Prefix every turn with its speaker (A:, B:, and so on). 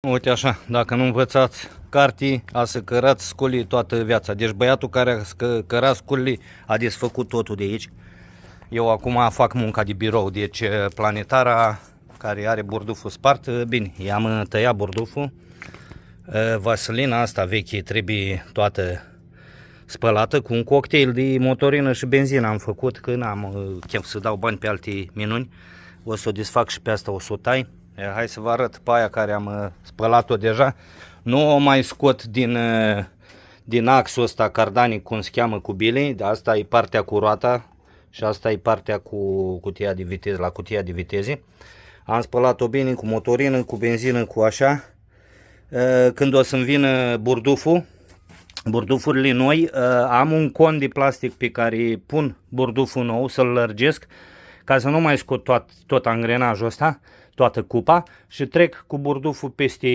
A: Uite așa, dacă nu învățați cartii, a să cărați sculii toată viața. Deci băiatul care a cărat sculii a desfăcut totul de aici. Eu acum fac munca de birou, deci Planetara, care are burduful spart, bine, i-am tăiat burduful. Vaselina asta veche trebuie toată spălată cu un cocktail de motorină și benzină am făcut, că n-am chef să dau bani pe alte minuni. O să o desfac și pe asta, o să o tai. Hai să vă arăt pe aia care am spălat-o deja. Nu o mai scot din axul ăsta cardanic, cum se cheamă, cu bilii. Asta e partea cu roata și asta e partea cu cutia de viteză, la cutia de viteze. Am spălat-o bine cu motorină, cu benzină, cu așa. Când o să-mi vină burdufurile noi, am un con de plastic pe care pun burduful nou, să-l lărgesc, ca să nu mai scot tot angrenajul ăsta, toată cupa, și trec cu burduful peste